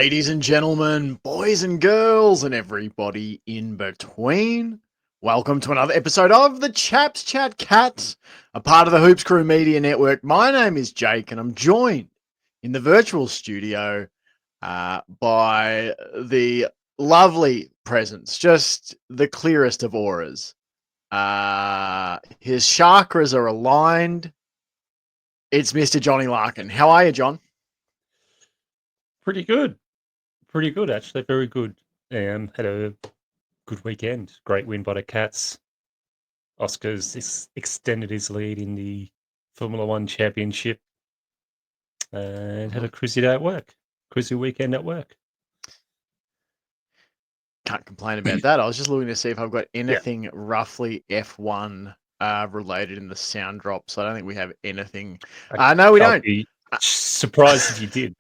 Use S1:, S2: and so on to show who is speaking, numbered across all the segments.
S1: Ladies and gentlemen, boys and girls, and everybody in between, welcome to another episode of the Chaps Chat Cats, a part of the Hoops Crew Media Network. My name is Jake, and I'm joined in the virtual studio by the lovely presence, just the clearest of auras. His chakras are aligned. It's Mr. Johnny Larkin. How are you, John?
S2: Pretty good. Pretty good, actually. Very good. Had a good weekend. Great win by the Cats. Oscar's extended his lead in the Formula One Championship. And had a cruisy day at work. Cruisy weekend at work.
S1: Can't complain about that. I was just looking to see if I've got anything roughly F1 related in the sound drop. So I don't think we have anything. No, we don't.
S2: Be surprised if you did.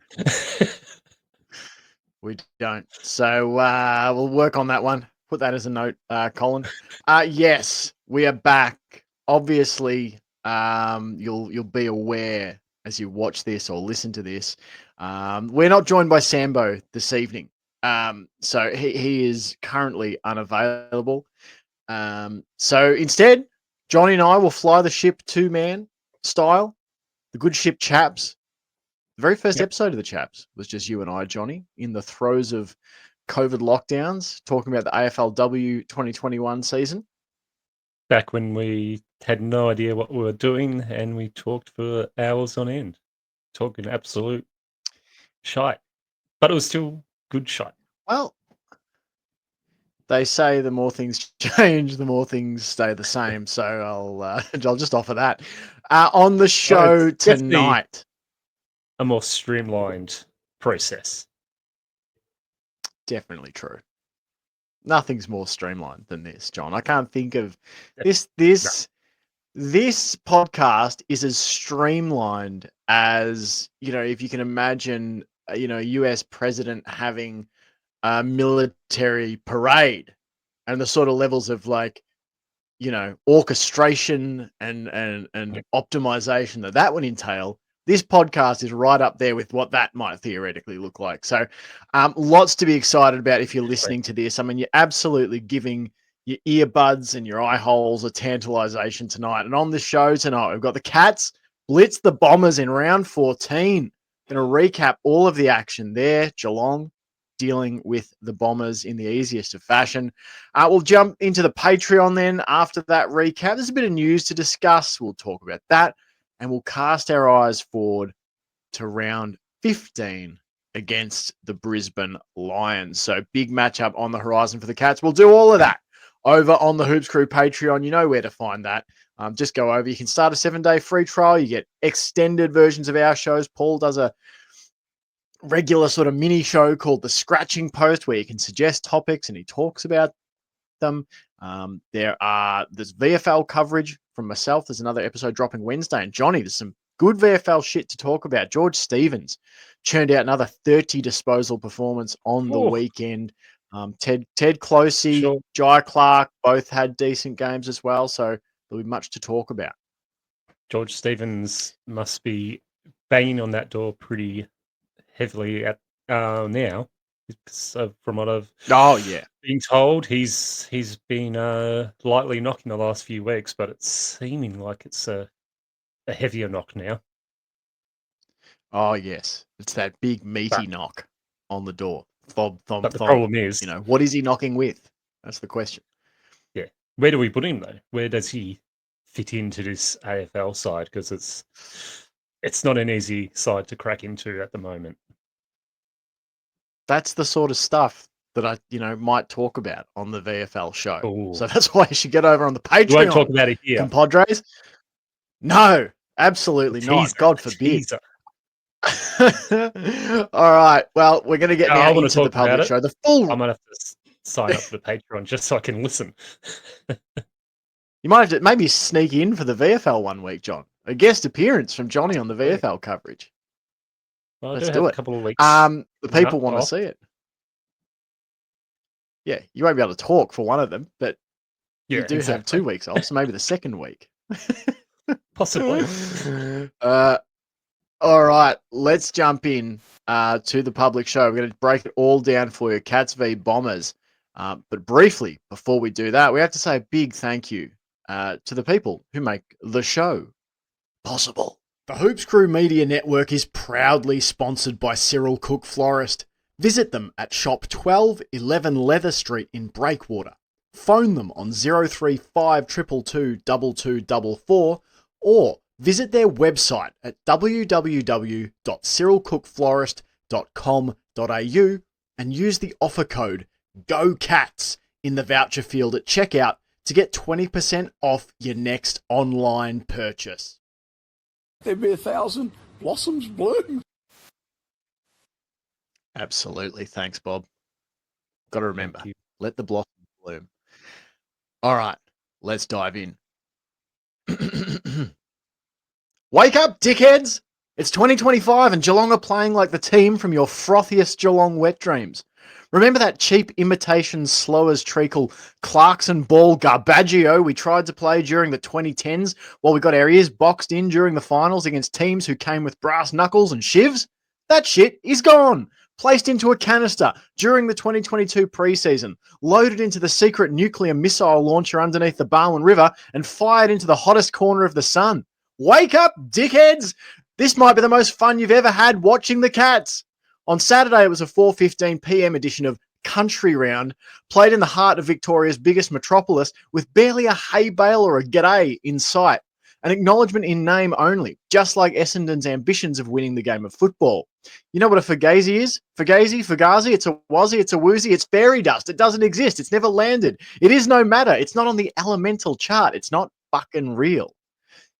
S1: We don't. So we'll work on that one. Put that as a note, Colin. Yes, we are back. Obviously, you'll be aware as you watch this or listen to this. We're not joined by Sambo this evening. So he is currently unavailable. So instead, Johnny and I will fly the ship two-man style, the good ship Chaps. The very first episode of the Chaps was just you and I, Johnny, in the throes of COVID lockdowns, talking about the AFLW 2021 season.
S2: Back when we had no idea what we were doing and we talked for hours on end, talking absolute shite. But it was still good shite.
S1: Well, they say the more things change, the more things stay the same. So I'll just offer that. On the show tonight,
S2: a more streamlined process.
S1: Definitely true. Nothing's more streamlined than this, John. I can't think of this podcast is as streamlined as, if you can imagine, US president having a military parade and the sort of levels of orchestration and optimization that would entail. This podcast is right up there with what that might theoretically look like. So lots to be excited about if you're listening to this. I mean, you're absolutely giving your earbuds and your eye holes a tantalization tonight. And on the show tonight, we've got the Cats Blitz the Bombers in round 14. Going to recap all of the action there. Geelong dealing with the Bombers in the easiest of fashion. We'll jump into the Patreon then after that recap. There's a bit of news to discuss. We'll talk about that. And we'll cast our eyes forward to round 15 against the Brisbane Lions. So big matchup on the horizon for the Cats. We'll do all of that over on the Hoops Crew Patreon. You know where to find that. Just go over. You can start a 7-day free trial. You get extended versions of our shows. Paul does a regular sort of mini show called The Scratching Post where you can suggest topics and he talks about them. There's VFL coverage from myself. There's another episode dropping Wednesday. And Johnny, there's some good VFL shit to talk about. George Stevens churned out another 30 disposal performance on the weekend. Ted Closey, Jai Clark both had decent games as well. So there'll be much to talk about.
S2: George Stevens must be banging on that door pretty heavily at now. So from what I've been told, he's been lightly knocking the last few weeks, but it's seeming like it's a heavier knock now.
S1: Oh yes, it's that big meaty knock on the door. Thump, thump,
S2: but the problem is,
S1: what is he knocking with? That's the question.
S2: Yeah, where do we put him though? Where does he fit into this AFL side? Because it's not an easy side to crack into at the moment.
S1: That's the sort of stuff that I, might talk about on the VFL show.
S2: Ooh.
S1: So that's why you should get over on the Patreon.
S2: You won't talk about it here,
S1: compadres. No, absolutely not. God forbid. All right. Well, we're going to get now into the public show. The full.
S2: I might have to sign up for the Patreon just so I can listen.
S1: You might have to maybe sneak in for the VFL one week, John. A guest appearance from Johnny on the VFL coverage.
S2: Well,
S1: let's do it.
S2: A couple of weeks.
S1: The people want to see it. Yeah, you won't be able to talk for one of them, but you do have 2 weeks off, so maybe the second week.
S2: Possibly.
S1: All right, let's jump in to the public show. We're going to break it all down for you, Cats v Bombers. But briefly, before we do that, we have to say a big thank you to the people who make the show possible. The Hoops Crew Media Network is proudly sponsored by Cyril Cook Florist. Visit them at shop 12 11 Leather Street in Breakwater. Phone them on 035 222 2244 or visit their website at www.cyrilcookflorist.com.au and use the offer code GOCATS in the voucher field at checkout to get 20% off your next online purchase.
S3: There'd be 1,000 blossoms bloom.
S1: Absolutely. Thanks, Bob. Got to remember, let the blossoms bloom. All right, let's dive in. Wake up, dickheads! It's 2025 and Geelong are playing like the team from your frothiest Geelong wet dreams. Remember that cheap imitation slow as treacle Clarkson ball garbaggio we tried to play during the 2010s while we got our ears boxed in during the finals against teams who came with brass knuckles and shivs? That shit is gone! Placed into a canister during the 2022 preseason, loaded into the secret nuclear missile launcher underneath the Barwon River and fired into the hottest corner of the sun. Wake up, dickheads! This might be the most fun you've ever had watching the Cats. On Saturday, it was a 4:15 p.m. edition of Country Round, played in the heart of Victoria's biggest metropolis with barely a hay bale or a g'day in sight. An acknowledgement in name only, just like Essendon's ambitions of winning the game of football. You know what a fugazi is? Fugazi, it's a wazzy, it's a woozy, it's fairy dust. It doesn't exist. It's never landed. It is no matter. It's not on the elemental chart. It's not fucking real.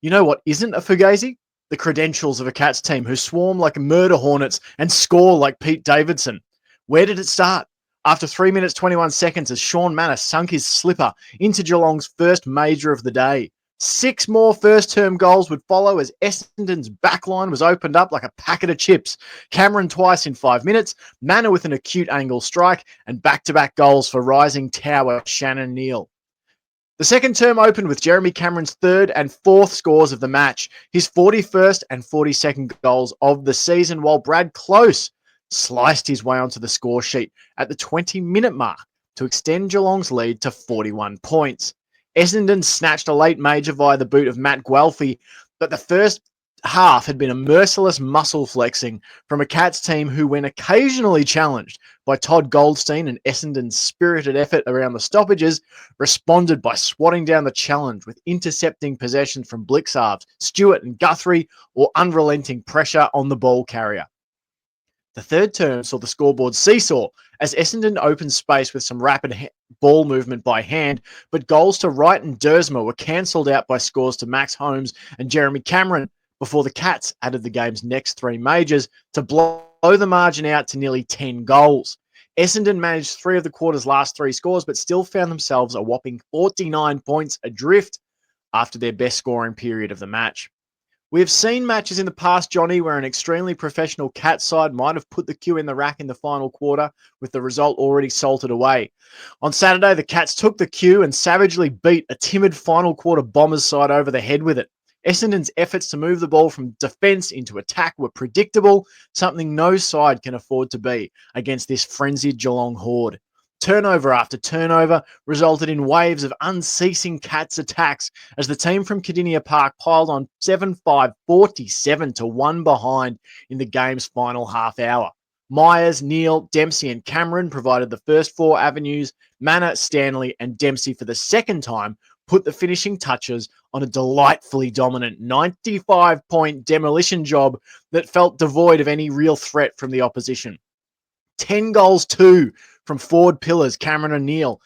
S1: You know what isn't a fugazi? The credentials of a Cats team who swarm like murder hornets and score like Pete Davidson. Where did it start? After 3 minutes, 21 seconds, as Sean Manor sunk his slipper into Geelong's first major of the day. 6 more first-term goals would follow as Essendon's backline was opened up like a packet of chips. Cameron twice in 5 minutes, Manor with an acute angle strike, and back-to-back goals for rising tower Shannon Neal. The second term opened with Jeremy Cameron's third and fourth scores of the match, his 41st and 42nd goals of the season, while Brad Close sliced his way onto the score sheet at the 20-minute mark to extend Geelong's lead to 41 points. Essendon snatched a late major via the boot of Matt Guelphy, but the first half had been a merciless muscle flexing from a Cats team who, when occasionally challenged by Todd Goldstein and Essendon's spirited effort around the stoppages, responded by swatting down the challenge with intercepting possessions from Blitz, Stewart and Guthrie, or unrelenting pressure on the ball carrier. The third term saw the scoreboard seesaw as Essendon opened space with some rapid ball movement by hand, but goals to Wright and Dersma were cancelled out by scores to Max Holmes and Jeremy Cameron before the Cats added the game's next 3 majors to blow the margin out to nearly 10 goals. Essendon managed 3 of the quarter's last 3 scores, but still found themselves a whopping 49 points adrift after their best scoring period of the match. We have seen matches in the past, Johnny, where an extremely professional Cats side might have put the cue in the rack in the final quarter with the result already salted away. On Saturday, the Cats took the cue and savagely beat a timid final quarter Bombers side over the head with it. Essendon's efforts to move the ball from defence into attack were predictable, something no side can afford to be against this frenzied Geelong horde. Turnover after turnover resulted in waves of unceasing Cats attacks as the team from Cardinia Park piled on 7-5, 47 to 1 behind in the game's final half hour. Myers, Neal, Dempsey and Cameron provided the first 4 avenues. Manor, Stanley and Dempsey for the second time put the finishing touches on a delightfully dominant 95-point demolition job that felt devoid of any real threat from the opposition. 10 goals too from forward pillars Cameron and Neal,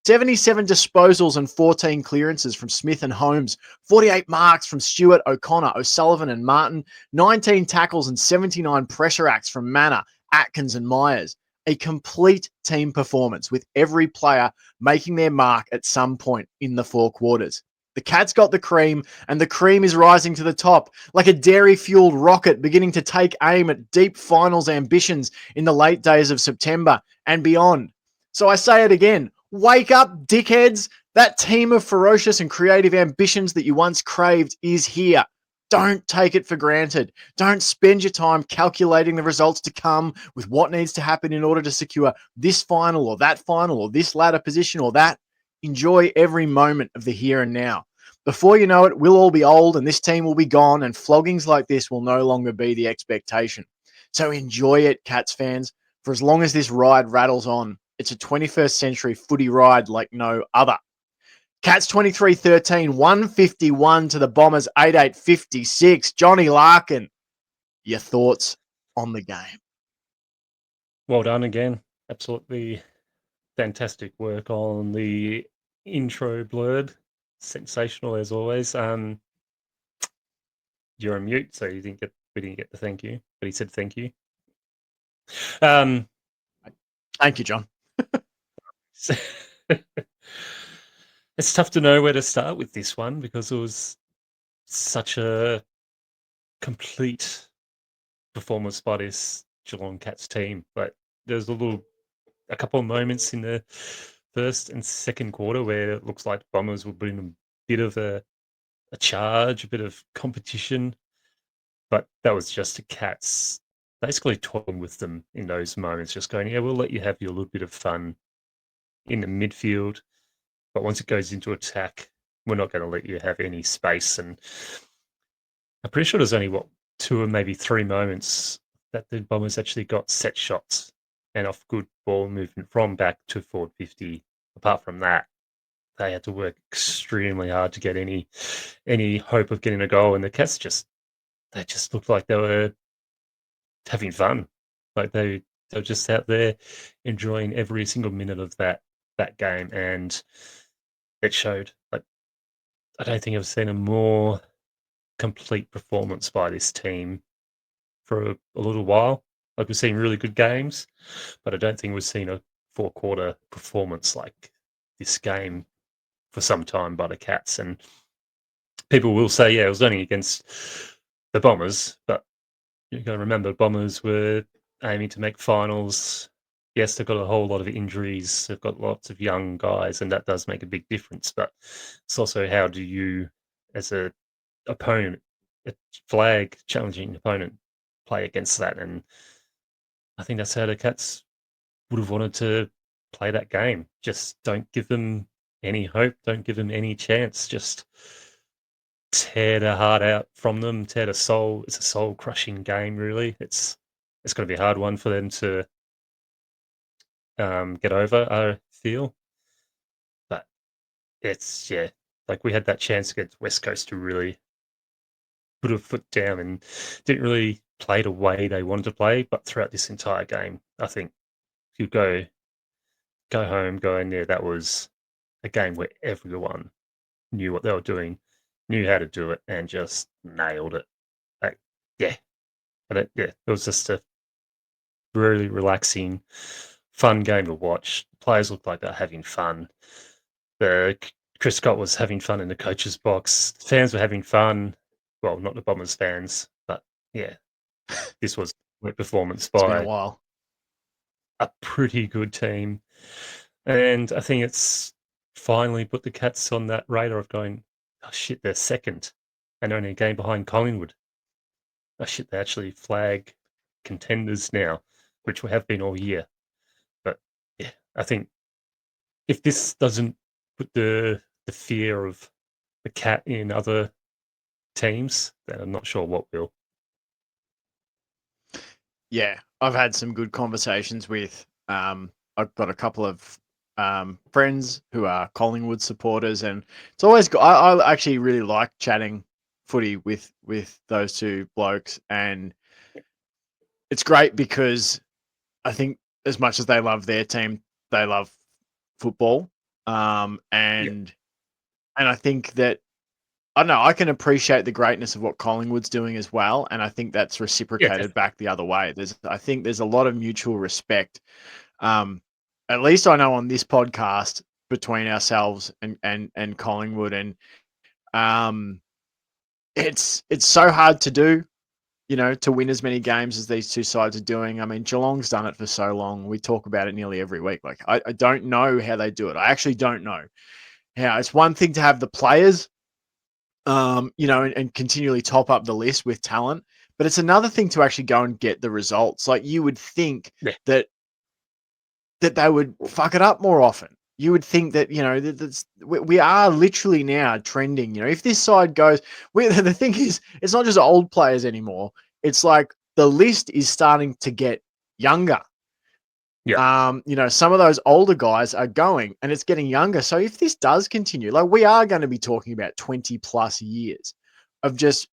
S1: 77 disposals and 14 clearances from Smith and Holmes, 48 marks from Stewart, O'Connor, O'Sullivan and Martin, 19 tackles and 79 pressure acts from Manor, Atkins and Myers. A complete team performance with every player making their mark at some point in the 4 quarters. The Cats got the cream, and the cream is rising to the top like a dairy-fueled rocket beginning to take aim at deep finals ambitions in the late days of September and beyond. So I say it again, wake up, dickheads. That team of ferocious and creative ambitions that you once craved is here. Don't take it for granted. Don't spend your time calculating the results to come with what needs to happen in order to secure this final or this ladder position or that. Enjoy every moment of the here and now. Before you know it, we'll all be old and this team will be gone and floggings like this will no longer be the expectation. So enjoy it, Cats fans, for as long as this ride rattles on. It's a 21st century footy ride like no other. Cats 23-13, 151 to the Bombers 88-56. Johnny Larkin, your thoughts on the game?
S2: Well done again. Absolutely fantastic work on the intro blurb. Sensational as always. You're on mute, so we didn't get the thank you, but he said thank you.
S1: Thank you, John.
S2: It's tough to know where to start with this one because it was such a complete performance by this Geelong Cats team. But there's a couple of moments in the first and second quarter where it looks like the Bombers will bring a bit of a charge, a bit of competition. But that was just the Cats basically toying with them in those moments, just going, yeah, we'll let you have your little bit of fun in the midfield. But once it goes into attack, we're not going to let you have any space. And I'm pretty sure there's only, 2 or maybe 3 moments that the Bombers actually got set shots and off good ball movement from back to forward 50. Apart from that, they had to work extremely hard to get any hope of getting a goal. And the Cats they just looked like they were having fun. Like they were just out there enjoying every single minute of that game. And it showed. Like, I don't think I've seen a more complete performance by this team for a little while. Like, we've seen really good games, but I don't think we've seen a 4-quarter performance like this game for some time by the Cats. And people will say, yeah, it was only against the Bombers, but you've got to remember, Bombers were aiming to make finals. Yes, they've got a whole lot of injuries. They've got lots of young guys, and that does make a big difference. But it's also, how do you, as a opponent, a flag challenging opponent, play against that? And I think that's how the Cats would have wanted to play that game. Just don't give them any hope. Don't give them any chance. Just tear the heart out from them. Tear the soul. It's a soul-crushing game, really. It's going to be a hard one for them to get over, I feel. But it's, yeah, like, we had that chance against West Coast to really put a foot down and didn't really play the way they wanted to play. But throughout this entire game, I think you go home going, yeah, that was a game where everyone knew what they were doing, knew how to do it, and just nailed it. Like, yeah. But it was just a really relaxing, fun game to watch. Players looked like they're having fun. Chris Scott was having fun in the coach's box. Fans were having fun. Well, not the Bombers fans, but yeah, this was a performance
S1: It's been a
S2: by
S1: while.
S2: a pretty good team. And I think it's finally put the Cats on that radar of going, oh shit, they're second and only a game behind Collingwood. Oh shit, they actually flag contenders now, which we have been all year. But yeah, I think if this doesn't put the fear of the Cat in other teams, then I'm not sure what will.
S1: Yeah, I've had some good conversations with. I've got a couple of friends who are Collingwood supporters, and it's always good. I actually really like chatting footy with those two blokes, and it's great because I think as much as they love their team, they love football, and I think that, I don't know, I can appreciate the greatness of what Collingwood's doing as well, and I think that's reciprocated back the other way. I think there's a lot of mutual respect. At least I know on this podcast, between ourselves and Collingwood, and it's so hard to do, to win as many games as these two sides are doing. I mean, Geelong's done it for so long. We talk about it nearly every week. Like, I don't know how they do it. I actually don't know how. It's one thing to have the players and continually top up the list with talent. But it's another thing to actually go and get the results. Like you would think that they would fuck it up more often. You would think that, we are literally now trending. If this side goes, the thing is, it's not just old players anymore. It's like the list is starting to get younger.
S2: Yeah.
S1: Some of those older guys are going and it's getting younger. So if this does continue, like we are going to be talking about 20 plus years of just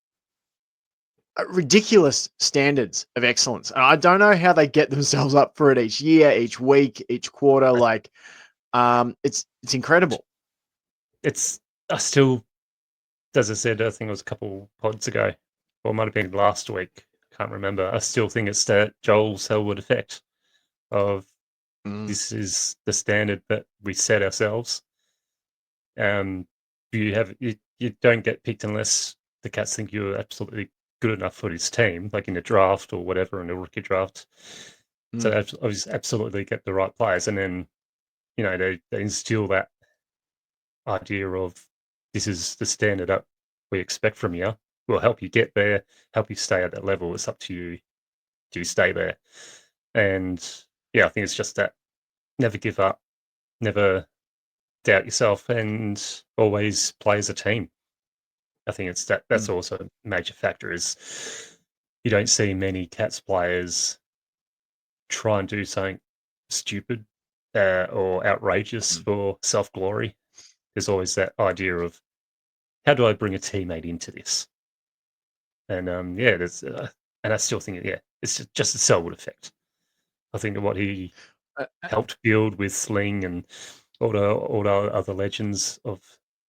S1: ridiculous standards of excellence. And I don't know how they get themselves up for it each year, each week, each quarter. Like, it's incredible.
S2: I still, as I said, I think it was a couple pods ago, or it might have been last week. I can't remember. I still think it's the Joel Selwood effect of this is the standard that we set ourselves. You don't get picked unless the Cats think you're absolutely good enough for his team, like in a draft or whatever, in a rookie draft. So obviously, absolutely get the right players, and then they instill that idea of this is the standard up we expect from you. We'll help you get there, help you stay at that level. It's up to you to stay there. And I think it's just that never give up, never doubt yourself, and always play as a team. I think it's that's also a major factor is you don't see many Cats players try and do something stupid or outrageous for self-glory. There's always that idea of how do I bring a teammate into this? And there's and I still think it's just the Selwood effect. I think what he helped build with Sling and all the other legends of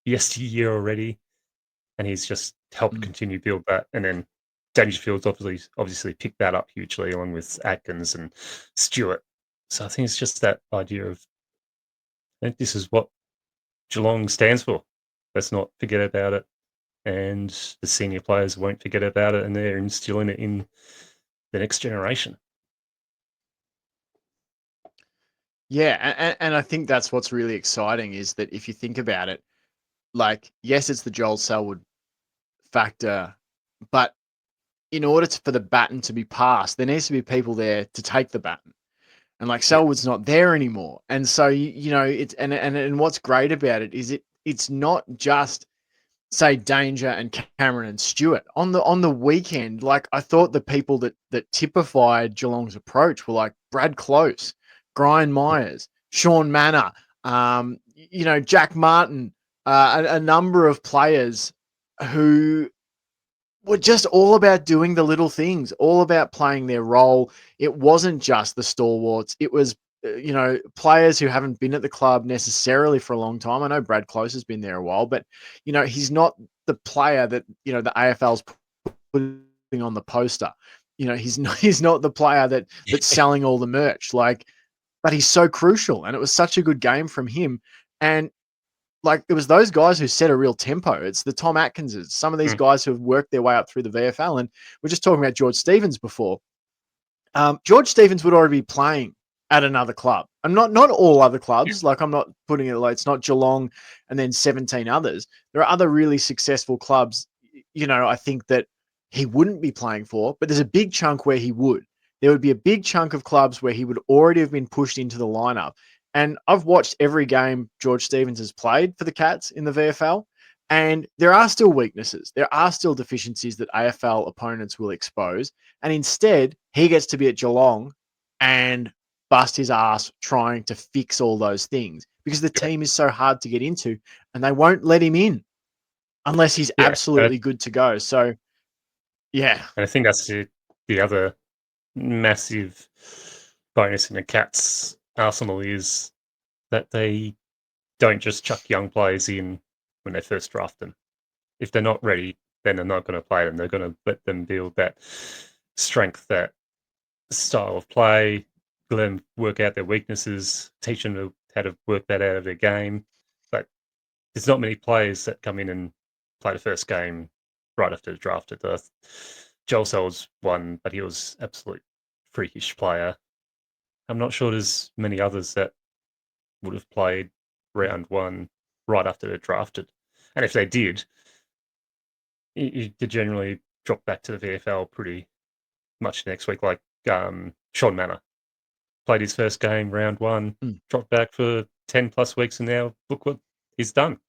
S2: yesteryear already, and he's just helped continue build that. And then Dangerfield's obviously picked that up hugely, along with Atkins and Stewart. So I think it's just that idea of I think this is what Geelong stands for. Let's not forget about it. And the senior players won't forget about it, and they're instilling it in the next generation.
S1: Yeah, and I think that's what's really exciting is that if you think about it, like, yes, it's the Joel Selwood factor, but in order for the baton to be passed, there needs to be people there to take the baton. And like Selwood's not there anymore. And so, it's and what's great about it is it's not just say Danger and Cameron and Stewart on the weekend. Like I thought the people that typified Geelong's approach were like Brad Close, Brian Myers, Sean Manor, Jack Martin, a number of players who were just all about doing the little things, all about playing their role. It wasn't just the stalwarts. It was, players who haven't been at the club necessarily for a long time. I know Brad Close has been there a while, but, he's not the player that, the AFL's putting on the poster. He's not the player that's selling all the merch. Like, but he's so crucial. And it was such a good game from him. And like it was those guys who set a real tempo. It's the Tom Atkinses, some of these guys who have worked their way up through the VFL. And we're just talking about George Stevens before. George Stevens would already be playing at another club. And not all other clubs. Like I'm not putting it like it's not Geelong and then 17 others. There are other really successful clubs, I think that he wouldn't be playing for, but there's a big chunk where he would. There would be a big chunk of clubs where he would already have been pushed into the lineup. And I've watched every game George Stevens has played for the Cats in the VFL, and there are still weaknesses. There are still deficiencies that AFL opponents will expose. And instead, he gets to be at Geelong and bust his ass trying to fix all those things because the team is so hard to get into and they won't let him in unless he's absolutely good to go. So, yeah.
S2: And I think that's the other massive bonus in the Cats arsenal is that they don't just chuck young players in when they first draft them. If they're not ready, then they're not going to play them. They're going to let them build that strength, that style of play, let them work out their weaknesses, teach them how to work that out of their game. But there's not many players that come in and play the first game right after the draft. Joel Sells won, but he was absolute freakish player. I'm not sure there's many others that would have played round one right after they're drafted. And if they did, you could generally drop back to the VFL pretty much next week. Like Sean Manor played his first game, round 1, dropped back for 10 plus weeks, and now look what he's done.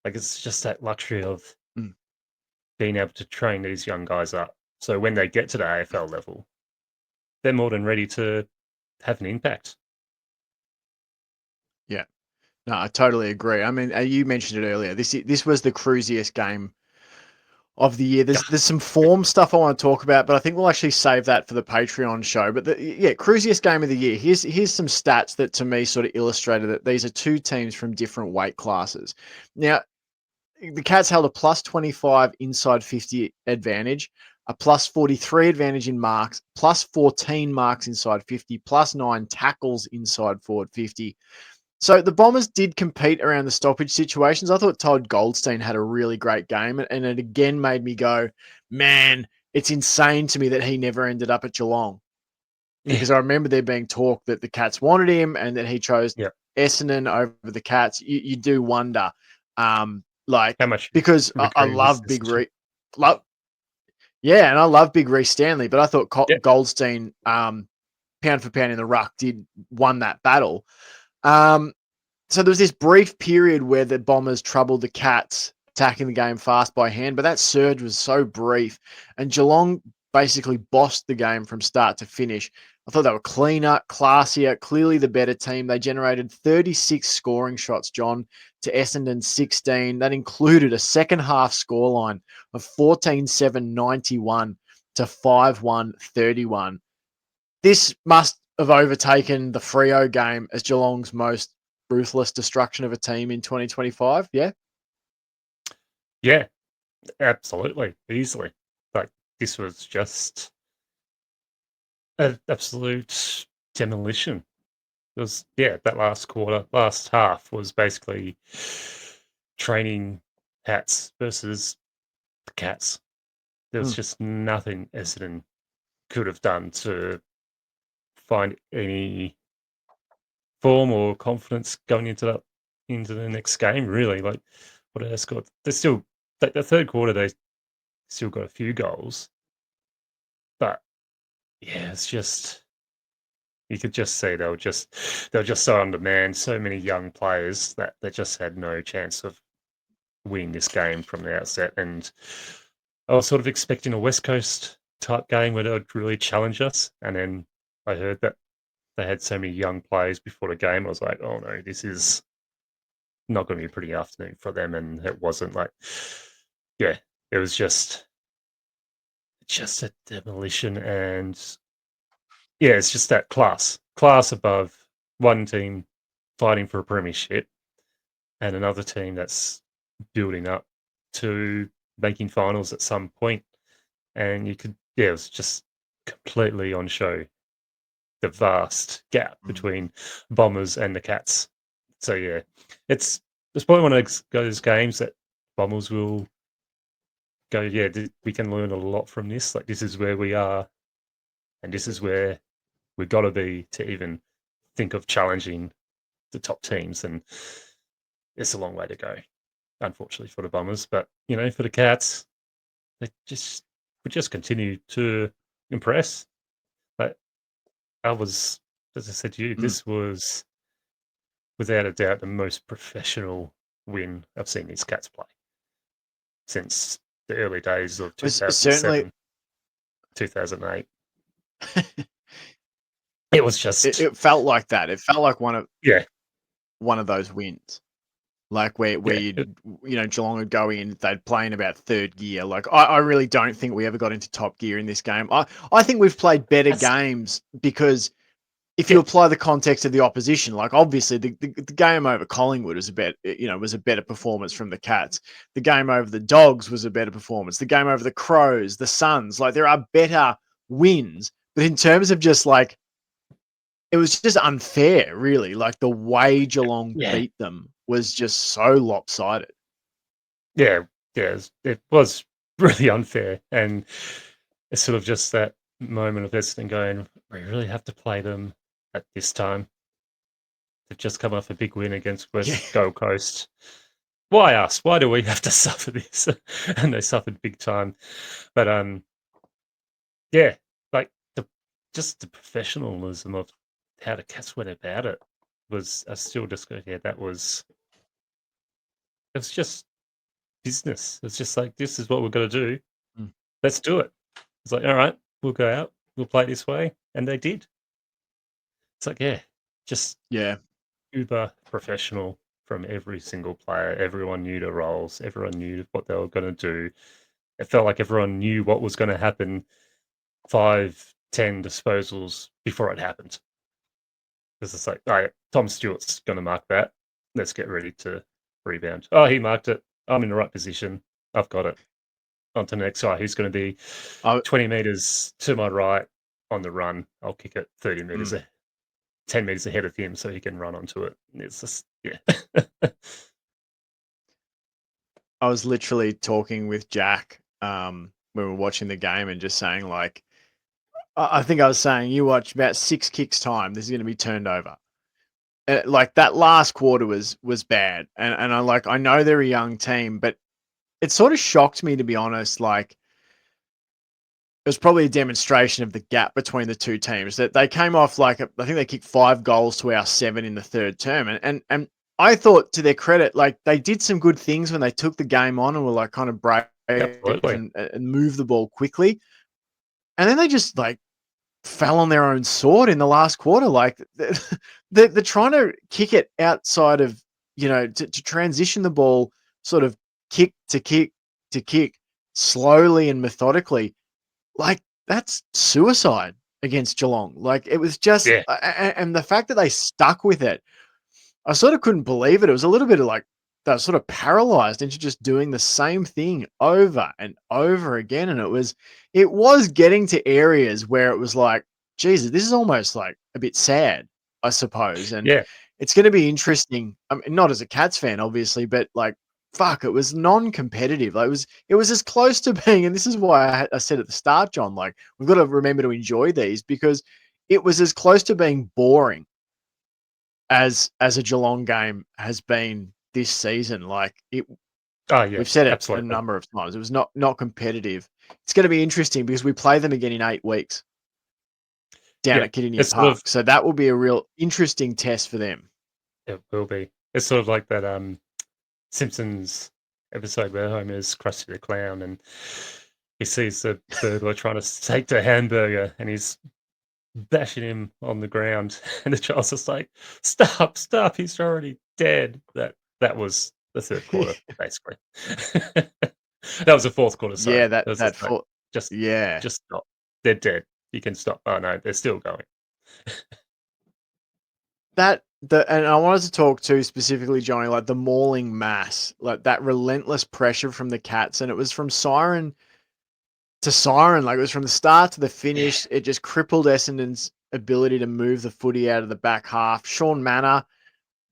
S2: Like, it's just that luxury of being able to train these young guys up. So when they get to the AFL level, they're more than ready to have an impact.
S1: Yeah. No, I totally agree. I mean, you mentioned it earlier. This was the cruisiest game of the year. There's some form stuff I want to talk about, but I think we'll actually save that for the Patreon show. But cruisiest game of the year. Here's some stats that to me sort of illustrated that these are two teams from different weight classes. Now, the Cats held a plus 25 inside 50 advantage, a plus 43 advantage in marks, plus 14 marks inside 50, plus 9 tackles inside forward 50. So the Bombers did compete around the stoppage situations. I thought Todd Goldstein had a really great game, and it again made me go, man, it's insane to me that he never ended up at Geelong. Because I remember there being talk that the Cats wanted him and that he chose Essendon over the Cats. You do wonder, like,
S2: how much
S1: because I love Big Reece. And I love Big Reece Stanley, but I thought Goldstein, pound for pound in the ruck, won that battle. So there was this brief period where the Bombers troubled the Cats, attacking the game fast by hand, but that surge was so brief, and Geelong basically bossed the game from start to finish. I thought they were cleaner, classier, clearly the better team. They generated 36 scoring shots, John, to Essendon's 16. That included a second half scoreline of 14-7-91 to 5-1-31. This must have overtaken the Freo game as Geelong's most ruthless destruction of a team in 2025.
S2: Yeah, absolutely, easily. Like, this was just an absolute demolition. It was, that last half was basically training Cats versus the Cats. There was just nothing Essendon could have done to find any form or confidence going into the next game, really. Like, what else got? They still, the third quarter, they still got a few goals, but it's just, you could just see they were just so undermanned. So many young players that they just had no chance of winning this game from the outset. And I was sort of expecting a West Coast type game where they would really challenge us, and then I heard that they had so many young players before the game. I was like, oh no, this is not going to be a pretty afternoon for them. And it wasn't. Like, it was just a demolition. And it's just that class above one team fighting for a premiership and another team that's building up to making finals at some point. And you could, it was just completely on show, the vast gap between Bombers and the Cats. So it's probably one of those games that Bombers will go, we can learn a lot from this. Like, this is where we are, and this is where we've got to be to even think of challenging the top teams. And it's a long way to go, unfortunately, for the Bombers. But, for the Cats, they would just continue to impress. Like, as I said to you, this was without a doubt the most professional win I've seen these Cats play since the early days of 2007, 2008. It was just...
S1: It felt like that. It felt like one of those wins. Like where Geelong would go in, they'd play in about third gear. Like, I really don't think we ever got into top gear in this game. I think we've played better games because if you apply the context of the opposition, like obviously the game over Collingwood was was a better performance from the Cats. The game over the Dogs was a better performance. The game over the Crows, the Suns, like there are better wins. But in terms of just like, it was just unfair, really. Like the way Geelong beat them was just so lopsided.
S2: It was really unfair. And it's sort of just that moment of Essendon going, we really have to play them at this time. They've just come off a big win against Gold Coast. why us? Why do we have to suffer this? And they suffered big time. But yeah, like just the professionalism of how the Cats went about it was. I still just go, yeah, it was just business. It's just like, this is what we're going to do.
S1: Mm.
S2: Let's do it. It's like, all right, we'll go out, we'll play this way, and they did. It's like, yeah, just uber professional from every single player. Everyone knew the roles. Everyone knew what they were going to do. It felt like everyone knew what was going to happen 5, 10 disposals before it happened. Because it's like, all right, Tom Stewart's going to mark that. Let's get ready to rebound. Oh, he marked it. I'm in the right position. I've got it. On to the next guy who's going to be 20 meters to my right on the run. I'll kick it 30 meters, 10 meters ahead of him so he can run onto it. It's just, yeah.
S1: I was literally talking with Jack when we were watching the game and just saying, like, I think I was saying, you watch about 6 kicks time, this is going to be turned over. Like that last quarter was bad, and I know they're a young team, but it sort of shocked me, to be honest. Like, it was probably a demonstration of the gap between the two teams, that they came off I think they kicked 5 goals to our 7 in the third term, and I thought, to their credit, like, they did some good things when they took the game on and were like kind of brave and move the ball quickly, and then they just like fell on their own sword in the last quarter. Like, they're trying to kick it outside of, to transition the ball, sort of kick to kick to kick, slowly and methodically. Like, that's suicide against Geelong. Like, it was just, and the fact that they stuck with it, I sort of couldn't believe it. It was a little bit of like, they were sort of paralyzed into just doing the same thing over and over again. And it was getting to areas where it was like, Jesus, this is almost like a bit sad, I suppose. And it's going to be interesting. I mean, not as a Cats fan, obviously, but like, fuck, it was non-competitive. Like, it was as close to being, and this is why I said at the start, John, like, we've got to remember to enjoy these, because it was as close to being boring as a Geelong game has been this season. Like, we've said it a number of times. It was not competitive. It's going to be interesting because we play them again in 8 weeks down at Kardinia Park. So that will be a real interesting test for them.
S2: It will be. It's sort of like that Simpsons episode where Homer's Krusty the Clown and he sees the burglar trying to take the hamburger and he's bashing him on the ground, and the child's just like, stop, he's already dead. That was the third quarter, basically. That was the fourth quarter, sorry.
S1: Yeah,
S2: just stop. They're dead. You can stop. Oh no, they're still going.
S1: And I wanted to talk to specifically, Johnny, like the mauling mass, like that relentless pressure from the Cats, and it was from siren to siren. Like, it was from the start to the finish. It just crippled Essendon's ability to move the footy out of the back half. Sean Manor,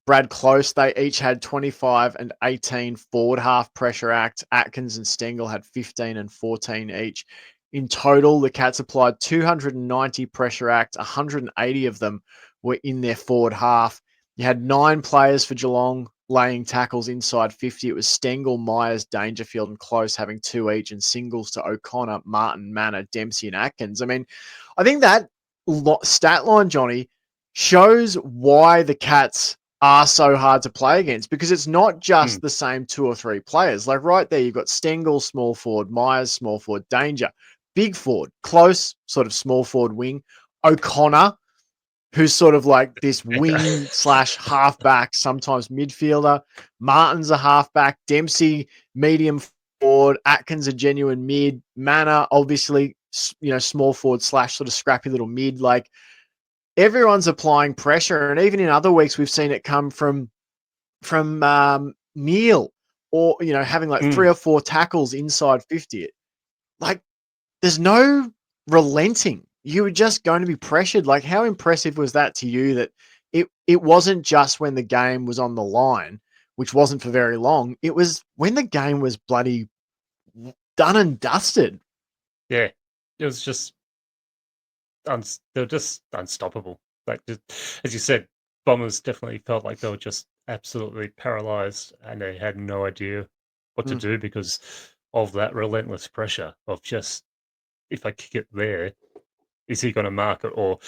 S1: Brad Close, they each had 25 and 18 forward half pressure acts. Atkins and Stengel had 15 and 14 each. In total, the Cats applied 290 pressure acts. 180 of them were in their forward half. You had 9 players for Geelong laying tackles inside 50. It was Stengel, Myers, Dangerfield, and Close having 2 each, and singles to O'Connor, Martin, Manor, Dempsey, and Atkins. I mean, I think that stat line, Johnny, shows why the Cats are so hard to play against, because it's not just the same 2 or 3 players. Like, right there, you've got Stengel, small forward, Myers, small forward, Danger, big forward, Close, sort of small forward wing, O'Connor, who's sort of like this wing / halfback, sometimes midfielder. Martin's a halfback. Dempsey, medium forward. Atkins, a genuine mid. Manor, obviously, small forward / sort of scrappy little mid. Like, everyone's applying pressure. And even in other weeks, we've seen it come from Neil, or, having like 3 or 4 tackles inside 50. Like, there's no relenting. You were just going to be pressured. Like, how impressive was that to you, that it wasn't just when the game was on the line, which wasn't for very long. It was when the game was bloody done and dusted.
S2: Yeah, it was just they were just unstoppable. Like, as you said, Bombers definitely felt like they were just absolutely paralyzed, and they had no idea what to
S1: Mm.
S2: do because of that relentless pressure of just, if I kick it there, is he going to mark it, or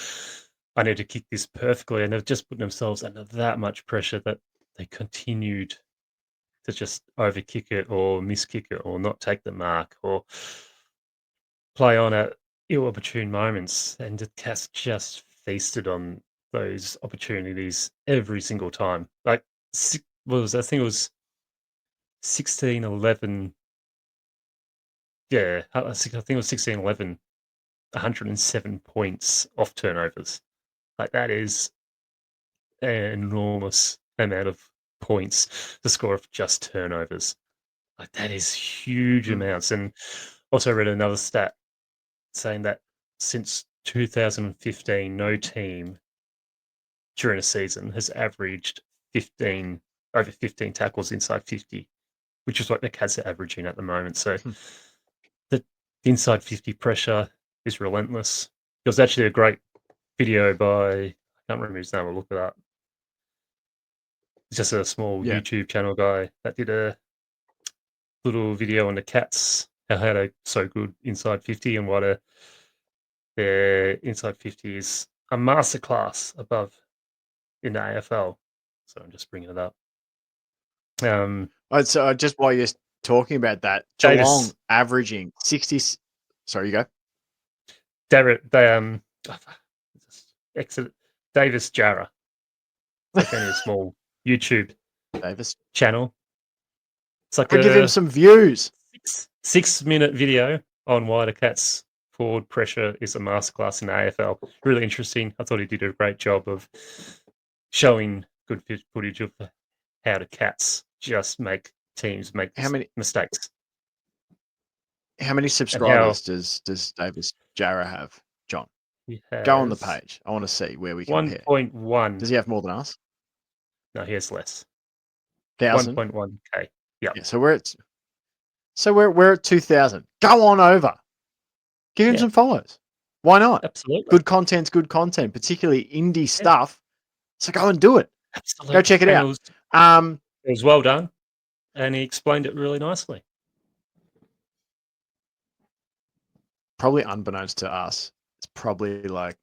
S2: I need to kick this perfectly? And they've just put themselves under that much pressure that they continued to just overkick it or miskick it or not take the mark or play on at ill-opportune moments. And the Cats just feasted on those opportunities every single time. Like, what was that? I think it was 16-11. Yeah, I think it was 16-11, 107 points off turnovers. Like, that is an enormous amount of points to score off just turnovers. Like, that is huge amounts. And also read another stat saying that since 2015, no team during a season has averaged over 15 tackles inside 50, which is what the Cats are averaging at the moment. So the inside 50 pressure is relentless. There was actually a great video by, I can't remember his name, I'll look it up. It's just a small YouTube channel guy that did a little video on the Cats, how they're so good inside 50 and what their inside 50 is a masterclass above in the AFL. So I'm just bringing it up.
S1: So just while you're talking about that, Geelong averaging 60. Sorry, you go.
S2: Davis Jarrah. It's like only a small YouTube channel. It's like
S1: give him some views.
S2: 6-minute video on why the Cats forward pressure is a masterclass in the AFL. Really interesting. I thought he did a great job of showing good footage of how the Cats just make teams make mistakes.
S1: How many subscribers does Davis Jarrah have, John? Go on the page. I want to see where we compare.
S2: 1.1.
S1: Does he have more than us?
S2: No, he has less.
S1: 1,000?
S2: 1.1K. Yep.
S1: Yeah. So we're at 2,000. Go on over. Give him some follows. Why not?
S2: Absolutely.
S1: Good content's good content, particularly indie stuff. So go and do it.
S2: Absolutely.
S1: Go check it out.
S2: It was well done, and he explained it really nicely.
S1: Probably unbeknownst to us, it's probably like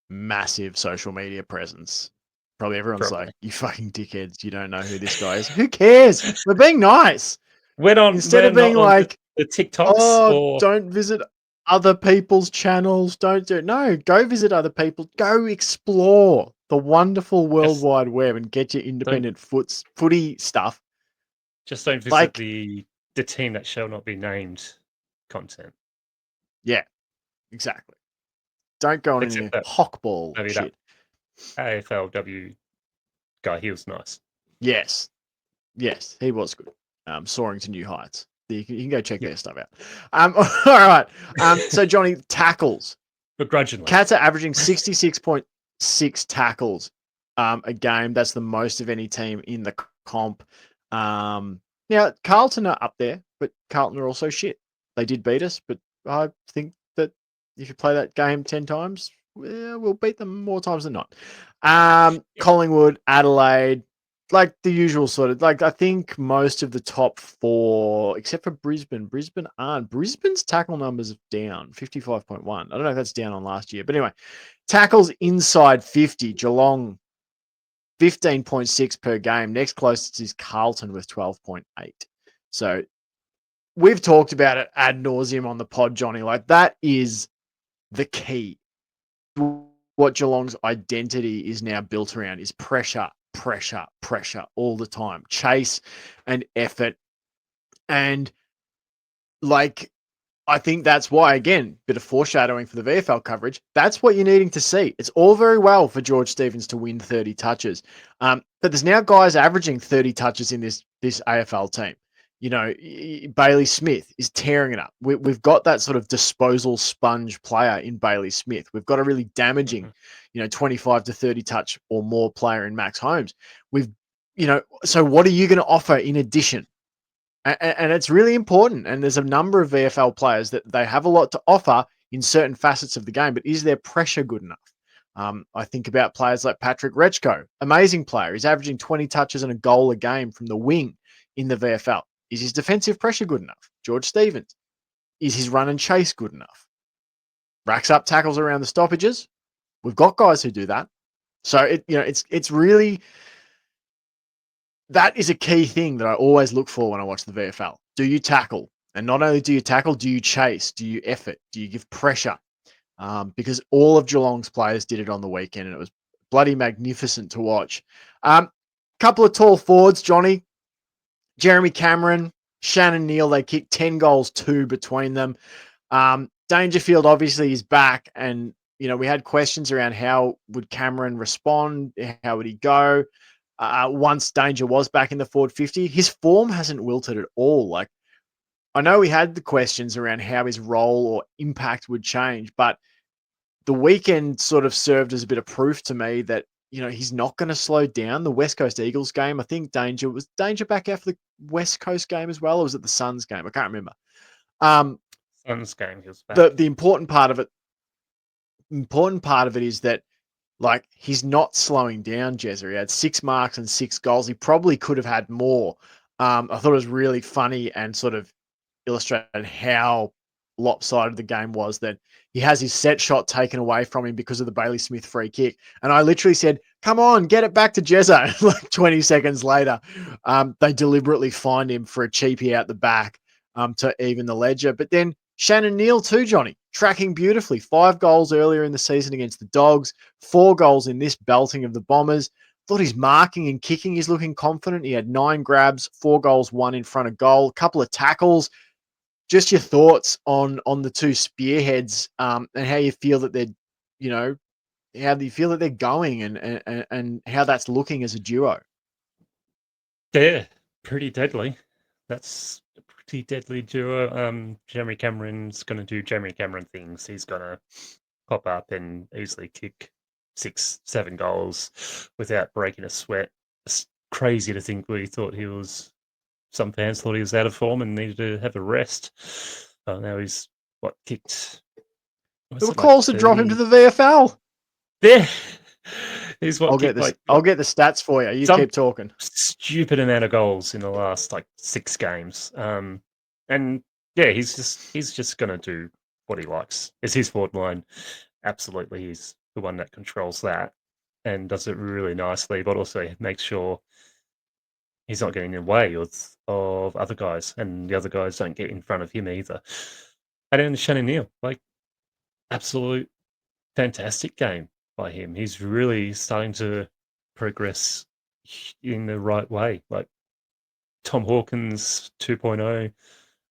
S1: massive social media presence. Probably everyone's like, you fucking dickheads, you don't know who this guy is. Who cares? We're being nice. Instead of being like
S2: the TikToks
S1: don't visit other people's channels, don't do it. No, go visit other people. Go explore the wonderful World Wide Web and get your independent footy stuff.
S2: Just don't visit the team that shall not be named content.
S1: Yeah, exactly. Don't go on any hockball shit.
S2: AFLW guy, he was nice.
S1: Yes, he was good. Soaring to new heights. You can go check their stuff out. All right. So Johnny, tackles.
S2: Begrudgingly.
S1: Cats are averaging 66.6 tackles a game. That's the most of any team in the comp. Now Carlton are up there, but Carlton are also shit. They did beat us, but I think that if you play that game 10 times, we'll beat them more times than not. Collingwood, Adelaide, like the usual sort of, like I think most of the top four, except for Brisbane aren't. Brisbane's tackle numbers are down, 55.1. I don't know if that's down on last year, but anyway, tackles inside 50, Geelong 15.6 per game. Next closest is Carlton with 12.8. So we've talked about it ad nauseum on the pod, Johnny. Like that is the key. What Geelong's identity is now built around is pressure all the time. Chase and effort. And like, I think that's why, again, bit of foreshadowing for the VFL coverage. That's what you're needing to see. It's all very well for George Stevens to win 30 touches. But there's now guys averaging 30 touches in this AFL team. You know, Bailey Smith is tearing it up. We've got that sort of disposal sponge player in Bailey Smith. We've got a really damaging, 25 to 30 touch or more player in Max Holmes. So what are you going to offer in addition? And it's really important. And there's a number of VFL players that they have a lot to offer in certain facets of the game, but is their pressure good enough? I think about players like Patrick Rechko, amazing player. He's averaging 20 touches and a goal a game from the wing in the VFL. Is his defensive pressure good enough? George Stevens. Is his run and chase good enough? Racks up tackles around the stoppages. We've got guys who do that. So it's really, that is a key thing that I always look for when I watch the VFL. Do you tackle? And not only do you tackle, do you chase? Do you effort? Do you give pressure? Because all of Geelong's players did it on the weekend, and it was bloody magnificent to watch. Couple of tall forwards, Johnny, Jeremy Cameron, Shannon Neal, they kicked 10 goals, 2 between them. Dangerfield obviously is back, and we had questions around how would Cameron respond, how would he go once Danger was back in the forward 50. His form hasn't wilted at all. Like, I know we had the questions around how his role or impact would change, but the weekend sort of served as a bit of proof to me that he's not going to slow down. The West Coast Eagles game, I think Danger back after the West Coast game as well, or was it the Suns game? I can't remember.
S2: Suns game, he was back.
S1: The important part of it is that, like, he's not slowing down, Jezza. He had 6 marks and 6 goals. He probably could have had more. I thought it was really funny and sort of illustrated how lopsided the game was, that he has his set shot taken away from him because of the Bailey Smith free kick. And I literally said, come on, get it back to Jezza. Like 20 seconds later, they deliberately find him for a cheapie out the back to even the ledger. But then Shannon Neal too, Johnny, tracking beautifully. 5 goals earlier in the season against the Dogs, 4 goals in this belting of the Bombers. Thought his marking and kicking is looking confident. He had 9 grabs, 4 goals, 1 in front of goal, a couple of tackles. Just your thoughts on the 2 spearheads and how you feel that they're, how do you feel that they're going and how that's looking as a duo?
S2: Yeah, pretty deadly. That's a pretty deadly duo. Jeremy Cameron's going to do Jeremy Cameron things. He's going to pop up and easily kick 6, 7 goals without breaking a sweat. It's crazy to think some fans thought he was out of form and needed to have a rest. Now he's kicked.
S1: There were calls to drop him to the VFL.
S2: Yeah, he's
S1: I'll get the stats for you. You keep talking.
S2: Stupid amount of goals in the last 6 games. And yeah, he's just gonna do what he likes. It's his forward line. Absolutely, he's the one that controls that and does it really nicely, but also makes sure he's not getting in the way of other guys, and the other guys don't get in front of him either. And then Shannon Neal, absolute fantastic game by him. He's really starting to progress in the right way. Like Tom Hawkins 2.0,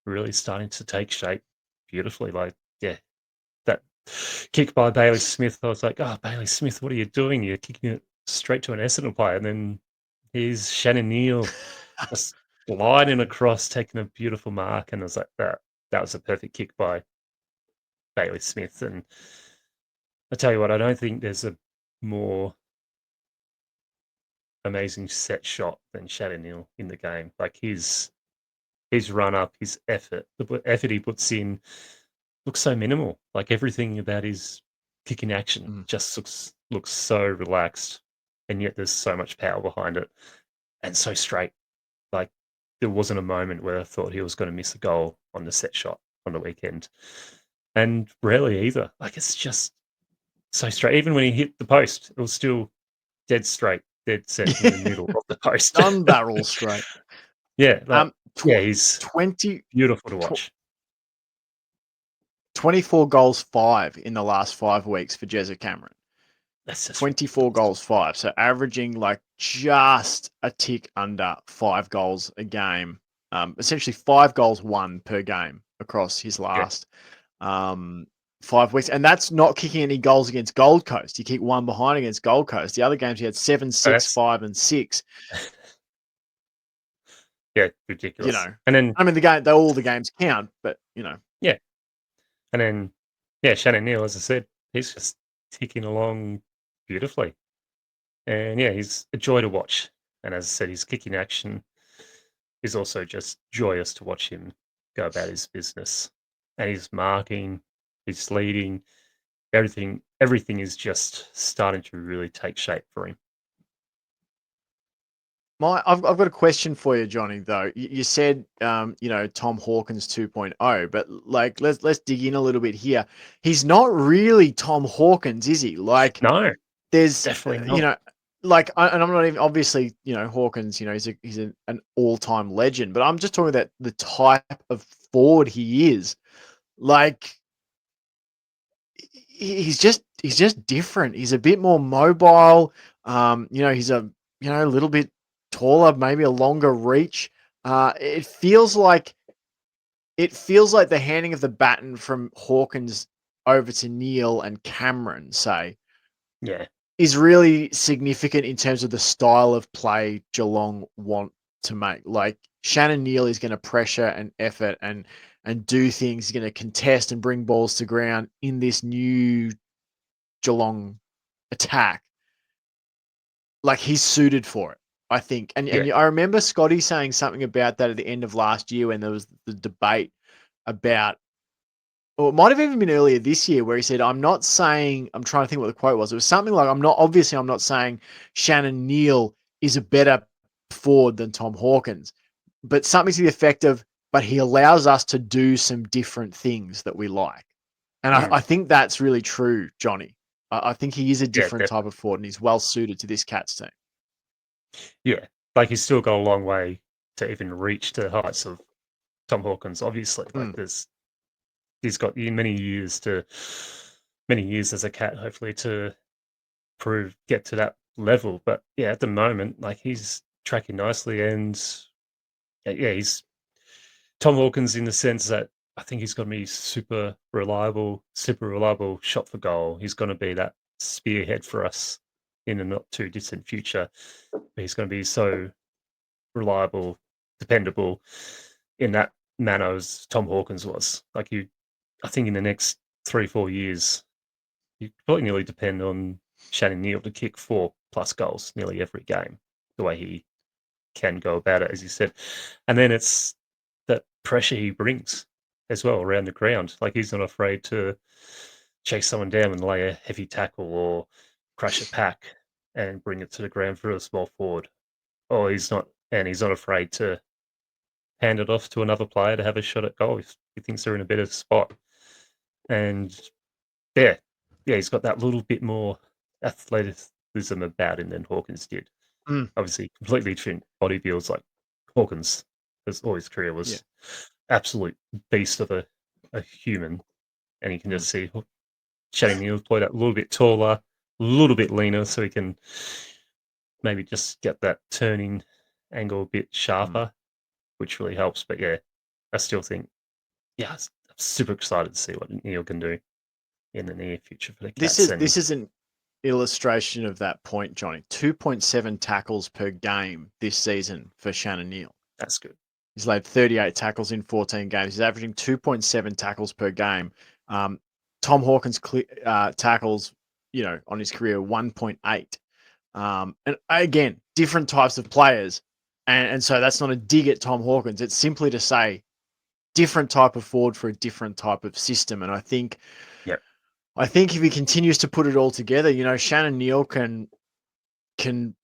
S2: really starting to take shape beautifully. That kick by Bailey Smith, I was like, oh, Bailey Smith, what are you doing? You're kicking it straight to an Essendon player. And then here's Shannon Neal just gliding across, taking a beautiful mark. And I was like, that was a perfect kick by Bailey Smith. And I tell you what, I don't think there's a more amazing set shot than Shannon Neal in the game. Like his run up, his effort, the effort he puts in looks so minimal. Like everything about his kicking action just looks so relaxed, and yet there's so much power behind it and so straight. Like there wasn't a moment where I thought he was going to miss a goal on the set shot on the weekend, and rarely either. Like it's just so straight. Even when he hit the post, it was still dead straight, dead set in the middle of the post.
S1: Gun barrel straight.
S2: Yeah. He's
S1: 20
S2: beautiful to watch.
S1: 24 goals, 5 in the last 5 weeks for Jezza Cameron.
S2: That's just
S1: 24 goals, 5. So averaging just a tick under 5 goals a game. Essentially 5 goals, 1 per game across his last 5 weeks. And that's not kicking any goals against Gold Coast. He kicked 1 behind against Gold Coast. The other games he had 7, 6, 5, and 6.
S2: Yeah, ridiculous.
S1: And then all the games count, but
S2: Yeah. And then Shannon Neal, as I said, he's just ticking along beautifully. And he's a joy to watch. And as I said, his kicking action is also just joyous to watch him go about his business. And his marking, his leading, everything everything is just starting to really take shape for him.
S1: I've got a question for you, Johnny. Though you said, Tom Hawkins 2.0, but like let's dig in a little bit here. He's not really Tom Hawkins, is he? Like,
S2: No,
S1: there's,
S2: definitely not.
S1: and I'm not even obviously, Hawkins. He's an all-time legend, but I'm just talking about the type of forward he is. Like, he's just different. He's a bit more mobile. He's a little bit taller, maybe a longer reach. It feels like the handing of the baton from Hawkins over to Neil and Cameron, say,
S2: Yeah,
S1: is really significant in terms of the style of play Geelong want to make. Like, Shannon Neil is going to pressure and effort and do things. He's going to contest and bring balls to ground in this new Geelong attack. Like, he's suited for it, I think. And I remember Scotty saying something about that at the end of last year when there was the debate about, or it might have even been earlier this year, where he said, I'm not saying, I'm trying to think what the quote was. It was something like, I'm not saying Shannon Neil is a better forward than Tom Hawkins, but something to the effect of, but he allows us to do some different things that we like. And I think that's really true, Johnny. I think he is a different type of forward, and he's well suited to this Cats team.
S2: Yeah, like he's still got a long way to even reach the heights of Tom Hawkins. Obviously, like he's got many years as a Cat, hopefully, to get to that level. But yeah, at the moment, like he's tracking nicely, and he's Tom Hawkins in the sense that I think he's going to be super reliable shot for goal. He's going to be that spearhead for us in a not too distant future. He's going to be so reliable, dependable in that manner as Tom Hawkins was. Like I think in the next 3-4 years, you probably nearly depend on Shannon Neil to kick 4+ goals nearly every game, the way he can go about it, as you said. And then it's that pressure he brings as well around the ground. Like he's not afraid to chase someone down and lay a heavy tackle or crash a pack and bring it to the ground for a small forward. Or he's not afraid to hand it off to another player to have a shot at goal if he thinks they're in a better spot. And he's got that little bit more athleticism about him than Hawkins did. Obviously, completely different body builds. Like Hawkins, all his career was absolute beast of a human, and you can just see Shannon Neal play that a little bit taller, a little bit leaner, so he can maybe just get that turning angle a bit sharper, which really helps. But yeah, I still think, I'm super excited to see what Neil can do in the near future for the Cats.
S1: This is an illustration of that point, Johnny. 2.7 tackles per game this season for Shannon Neal.
S2: That's good.
S1: He's laid 38 tackles in 14 games. He's averaging 2.7 tackles per game. Tom Hawkins tackles, on his career 1.8. And again, different types of players. And so that's not a dig at Tom Hawkins. It's simply to say different type of forward for a different type of system. And I think if he continues to put it all together, Shannon Neal can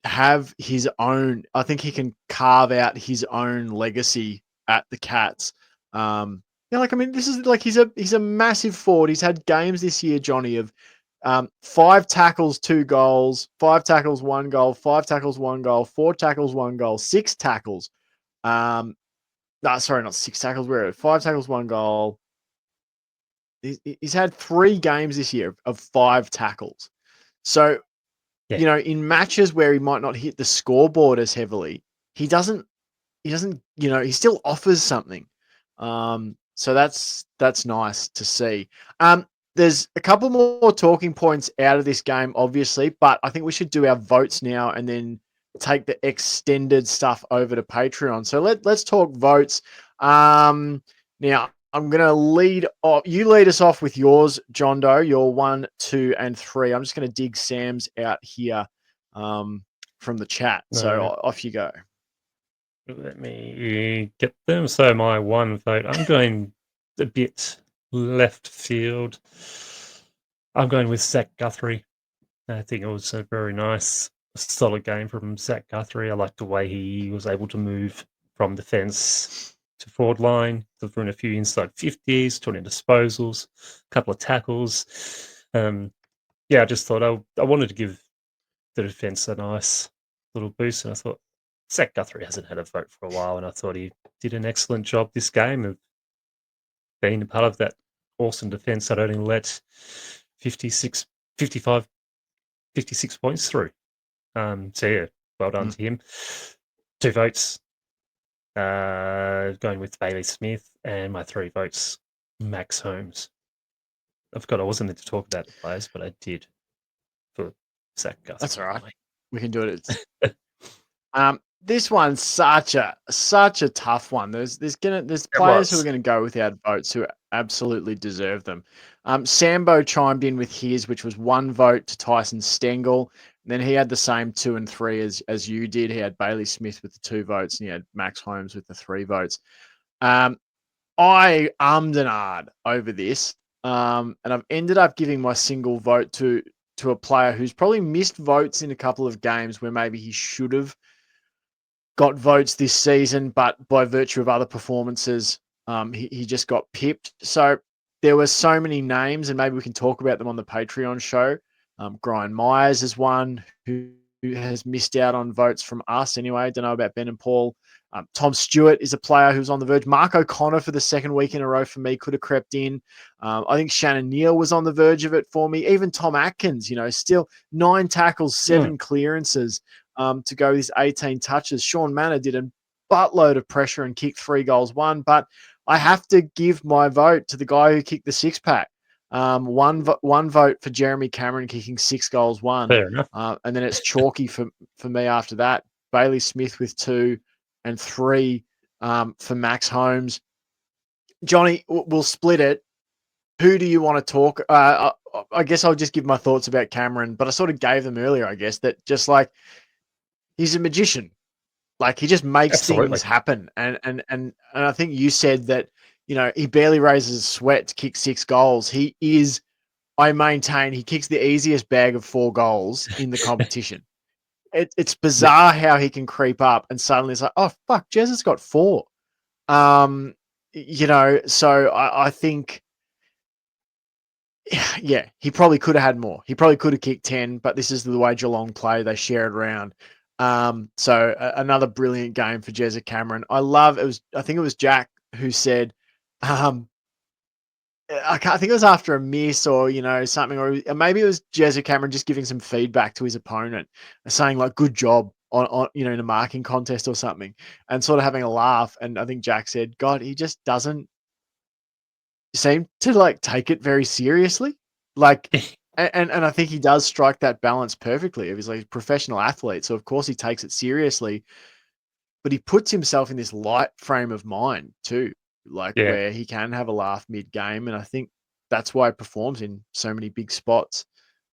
S1: have his own. I think he can carve out his own legacy at the Cats. This is like he's a massive forward. He's had games this year, Johnny, of 5 tackles, 2 goals, 5 tackles, 1 goal, 5 tackles, 1 goal, 4 tackles, 1 goal, 6 tackles. Not 6 tackles. Where 5 tackles, 1 goal. He's had 3 games this year of 5 tackles. So, in matches where he might not hit the scoreboard as heavily, he still offers something. So that's nice to see. There's a couple more talking points out of this game, obviously, but I think we should do our votes now and then take the extended stuff over to Patreon. So let's talk votes. Now I'm going to lead off. You lead us off with yours, John Doe, your 1, 2, and 3. I'm just going to dig Sam's out here from the chat. So off you go.
S2: Let me get them. So my 1 vote, I'm going a bit left field. I'm going with Zach Guthrie. I think it was a very nice, solid game from Zach Guthrie. I liked the way he was able to move from defence to forward line, delivering a few inside 50s, 20 disposals, a couple of tackles. I just thought I wanted to give the defence a nice little boost, and I thought Zach Guthrie hasn't had a vote for a while, and I thought he did an excellent job this game of being a part of that awesome defence that only let 56, 55, 56 points through. Well done to him. 2 votes. Going with Bailey Smith, and my 3 votes, Max Holmes. I forgot I wasn't meant to talk about the players, but I did for Zach Guthrie.
S1: That's all right. We can do it. This one's such a tough one. There's players who are gonna go without votes who absolutely deserve them. Sambo chimed in with his, which was 1 vote to Tyson Stengel. Then he had the same 2 and 3 as you did. He had Bailey Smith with the 2 votes, and he had Max Holmes with the 3 votes. I ummed and ahed over this, and I've ended up giving my single vote to a player who's probably missed votes in a couple of games where maybe he should have got votes this season, but by virtue of other performances, he just got pipped. So there were so many names, and maybe we can talk about them on the Patreon show. Brian Myers is one who has missed out on votes from us anyway. Don't know about Ben and Paul. Tom Stewart is a player who's on the verge. Mark O'Connor for the 2nd week in a row for me could have crept in. I think Shannon Neal was on the verge of it for me. Even Tom Atkins, still 9 tackles, 7 clearances to go with his 18 touches. Sean Manor did a buttload of pressure and kicked 3 goals, 1. But I have to give my vote to the guy who kicked the 6-pack. One vote for Jeremy Cameron kicking 6 goals, 1.
S2: Fair enough.
S1: And then it's chalky for me after that. Bailey Smith with 2 and 3 for Max Holmes. Johnny, we'll split it. Who do you want to talk? I guess I'll just give my thoughts about Cameron, but I sort of gave them earlier, I guess, that just like he's a magician. Like he just makes things happen. And I think you said that, he barely raises a sweat to kick 6 goals. He is, I maintain, he kicks the easiest bag of 4 goals in the competition. It's bizarre how he can creep up and suddenly it's like, oh, fuck, Jez has got 4. So I think, yeah, he probably could have had more. He probably could have kicked 10, but this is the way Geelong play. They share it around. Another brilliant game for Jezza Cameron. I think it was Jack who said, I think it was after a miss or, something, or maybe it was Jezza Cameron just giving some feedback to his opponent, saying like, good job on in a marking contest or something, and sort of having a laugh. And I think Jack said, God, he just doesn't seem to like take it very seriously. Like, and I think he does strike that balance perfectly. He's like a professional athlete. So of course he takes it seriously, but he puts himself in this light frame of mind too. Where he can have a laugh mid-game, and I think that's why he performs in so many big spots.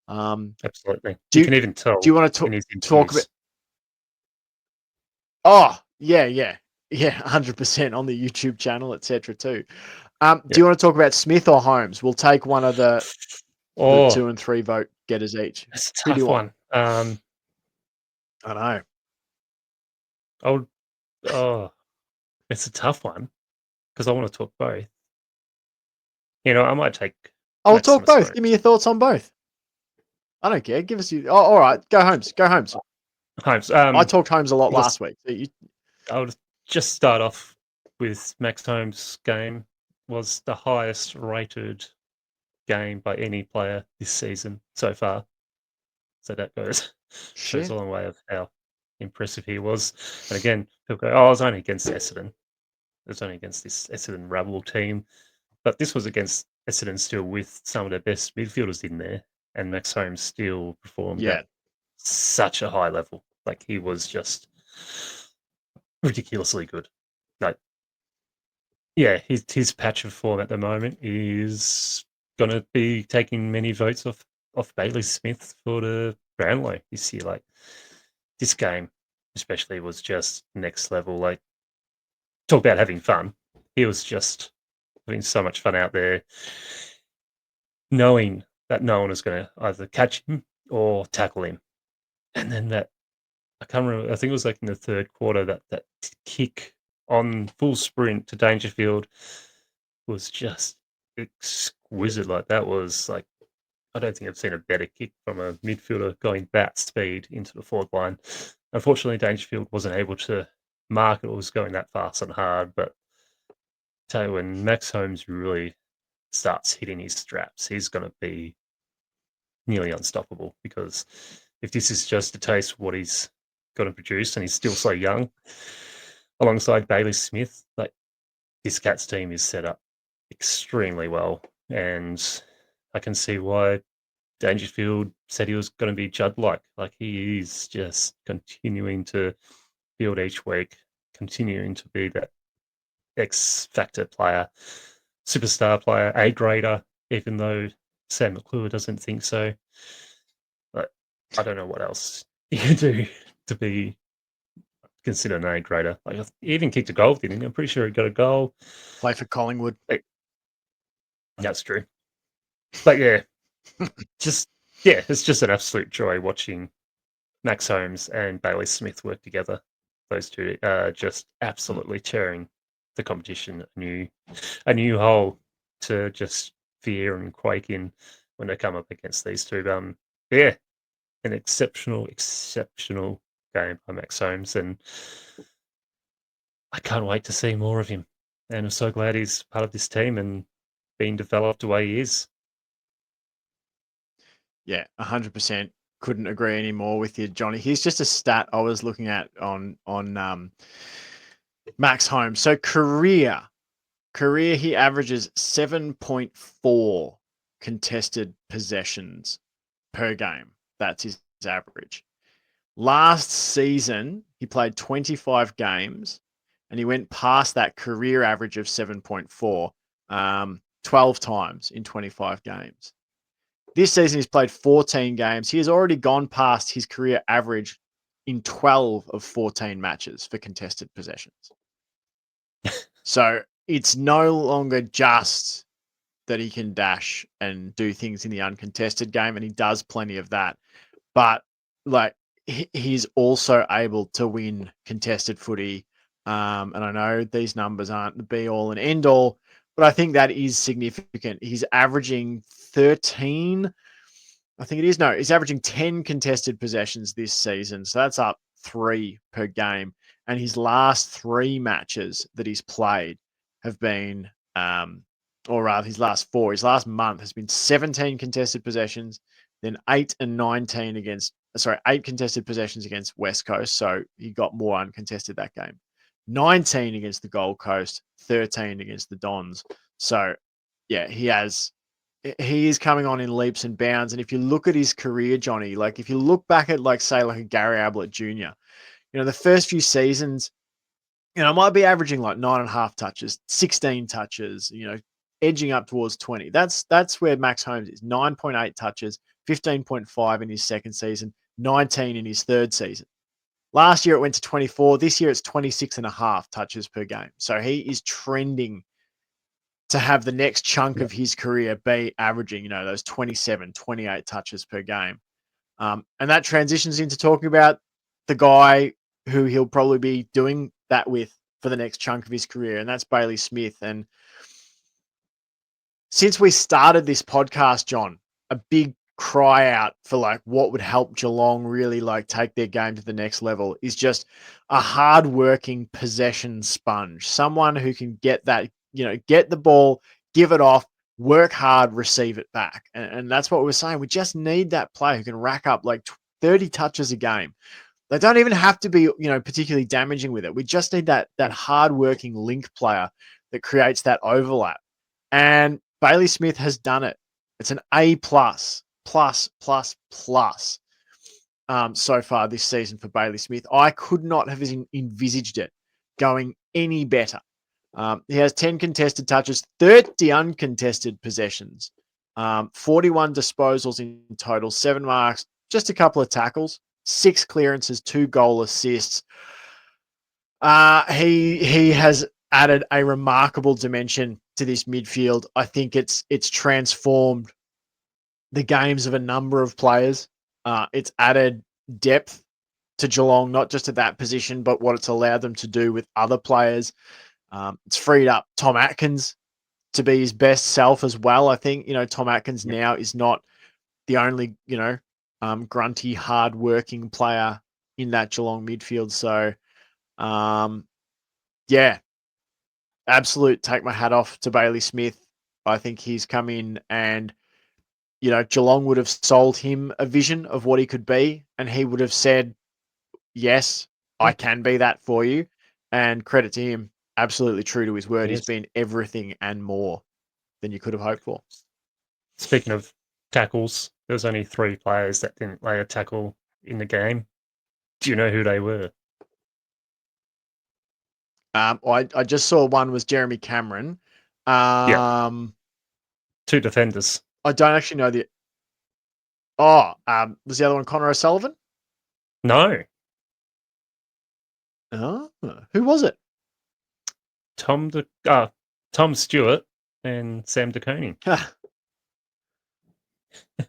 S2: Absolutely. You can even tell.
S1: Do you want to talk about? Oh, yeah, 100% on the YouTube channel, etc. too. Do you want to talk about Smith or Holmes? We'll take one of the 2 and 3 vote getters each.
S2: That's a tough one.
S1: I know.
S2: It's a tough one because I want to talk both. I might take.
S1: I'll talk both. Give me your thoughts on both. I don't care. Give us your. Oh, all right. Go Holmes. Holmes. I talked Holmes a lot last week. So
S2: I'll just start off with Max Holmes' game. Was the highest rated game by any player this season so far. So that shows a long way of how impressive he was. And again, people go, I was only against Essendon. It was only against this Essendon rabble team. But this was against Essendon still with some of their best midfielders in there. And Max Holmes still performed at such a high level. Like he was just ridiculously good. His patch of form at the moment is going to be taking many votes off Bailey Smith for the Brownlow this year. Like this game, especially, was just next level. Like talk about having fun. He was just having so much fun out there, knowing that no one was going to either catch him or tackle him. And then that, I can't remember, I think it was like in the third quarter, that kick on full sprint to Dangerfield was just exquisite. Like, that was like, I don't think I've seen a better kick from a midfielder going that speed into the forward line. Unfortunately, Dangerfield wasn't able to mark it. It was going that fast and hard. But tell you, when Max Holmes really starts hitting his straps, he's going to be nearly unstoppable, because if this is just a taste of what he's going to produce, and he's still so young, alongside Bailey Smith, like, this Cats team is set up extremely well, and I can see why Dangerfield said he was going to be Judd-like. Like, he is just continuing to build each week, continuing to be that X-factor player, superstar player, A-grader, even though Sam McClure doesn't think so. But I don't know what else you can do to be considered an A-grader. Like, he even kicked a goal, didn't he? I'm pretty sure he got a goal.
S1: Play for Collingwood.
S2: That's true. But yeah, it's just an absolute joy watching Max Holmes and Bailey Smith work together. Those two are just absolutely tearing the competition a new hole to just fear and quake in when they come up against these two. Yeah, an exceptional game by Max Holmes, and I can't wait to see more of him. And I'm so glad he's part of this team and being developed the way he is.
S1: Yeah, 100%. Couldn't agree any more with you, Johnny. Here's just a stat I was looking at on Max Holmes. So career, he averages 7.4 contested possessions per game. That's his average. Last season, he played 25 games, and he went past that career average of 7.4 12 times in 25 games. This season, he's played 14 games. He has already gone past his career average in 12 of 14 matches for contested possessions. So it's no longer just that he can dash and do things in the uncontested game, and he does plenty of that. But like, he's also able to win contested footy. And I know these numbers aren't the be all and end all, but I think that is significant. He's averaging 13. I think it is. No, he's averaging 10 contested possessions this season. So that's up 3 per game. And his last 3 matches that he's played have been, or rather his last 4, his last month has been 17 contested possessions, then 8 contested possessions against West Coast. So he got more uncontested that game. 19 against the Gold Coast, 13 against the Dons. So yeah, he is coming on in leaps and bounds. And if you look at his career, Johnny, like if you look back at like a Gary Ablett Jr., the first few seasons, might be averaging like 9.5 touches, 16 touches, edging up towards 20. That's where Max Holmes is. 9.8 touches, 15.5 in his second season, 19 in his third season. Last year it went to 24. This year it's 26.5 touches per game. So he is trending to have the next chunk of his career be averaging, those 27, 28 touches per game. And that transitions into talking about the guy who he'll probably be doing that with for the next chunk of his career, and that's Bailey Smith. And since we started this podcast, John, a big cry out for like what would help Geelong really like take their game to the next level is just a hard-working possession sponge, someone who can get that, get the ball, give it off, work hard, receive it back. And that's what we're saying. We just need that player who can rack up like 30 touches a game. They don't even have to be, particularly damaging with it. We just need that hard-working link player that creates that overlap. And Bailey Smith has done it. It's an A+, so far this season for Bailey Smith. I could not have envisaged it going any better. He has 10 contested touches, 30 uncontested possessions, 41 disposals in total, 7 marks, just a couple of tackles, 6 clearances, 2 goal assists. He has added a remarkable dimension to this midfield. I think it's transformed the games of a number of players. It's added depth to Geelong, not just at that position, but what it's allowed them to do with other players. It's freed up Tom Atkins to be his best self as well. I think, Tom Atkins now is not the only, grunty, hard-working player in that Geelong midfield. So, yeah, absolute take my hat off to Bailey Smith. I think he's come in and, Geelong would have sold him a vision of what he could be, and he would have said, yes, I can be that for you. And credit to him, absolutely true to his word. He's been everything and more than you could have hoped for.
S2: Speaking of tackles, there was only 3 players that didn't lay a tackle in the game. Do you know who they were?
S1: I just saw one was Jeremy Cameron.
S2: 2 defenders.
S1: I don't actually know the. Oh, was the other one Connor O'Sullivan?
S2: No.
S1: Oh, who was it?
S2: Tom Stewart and Sam De Koning.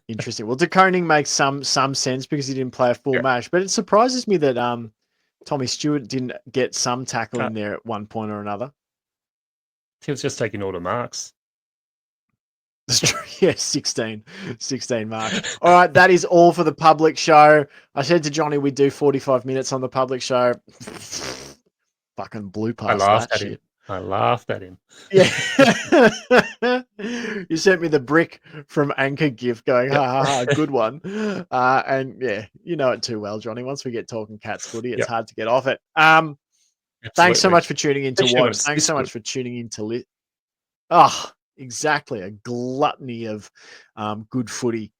S1: Interesting. Well, De Koning makes some sense because he didn't play a full match, but it surprises me that Tommy Stewart didn't get some tackle in there at one point or another.
S2: He was just taking all the marks.
S1: Yeah, 16 marks. All right, that is all for the public show. I said to Johnny we'd do 45 minutes on the public show. Fucking blew past that shit.
S2: I laughed at him.
S1: Yeah. You sent me the brick from Anchor gift going, ha ha ha, good one. And yeah, you know it too well, Johnny. Once we get talking Cats footy, it's hard to get off it. Thanks so much for tuning in to watch. Thanks so much for tuning in to listen. Oh, exactly. A gluttony of good footy.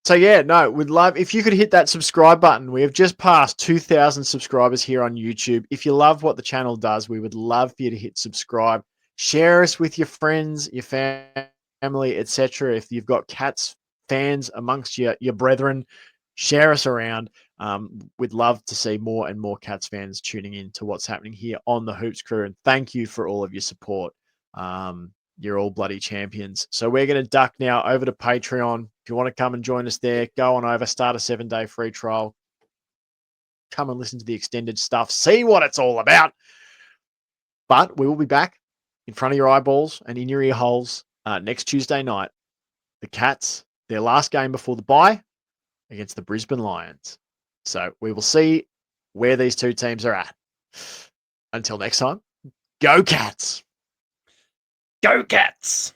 S1: So yeah, no, we'd love if you could hit that subscribe button. We have just passed 2,000 subscribers here on YouTube. If you love what the channel does, we would love for you to hit subscribe. Share us with your friends, your family, etc. If you've got Cats fans amongst your brethren, share us around. We'd love to see more and more Cats fans tuning in to what's happening here on the Hoops Crew. And thank you for all of your support. You're all bloody champions. So we're going to duck now over to Patreon. If you want to come and join us there, go on over, start a 7-day free trial. Come and listen to the extended stuff. See what it's all about. But we will be back in front of your eyeballs and in your ear holes next Tuesday night. The Cats, their last game before the bye against the Brisbane Lions. So we will see where these two teams are at. Until next time, go Cats!
S2: Go Cats!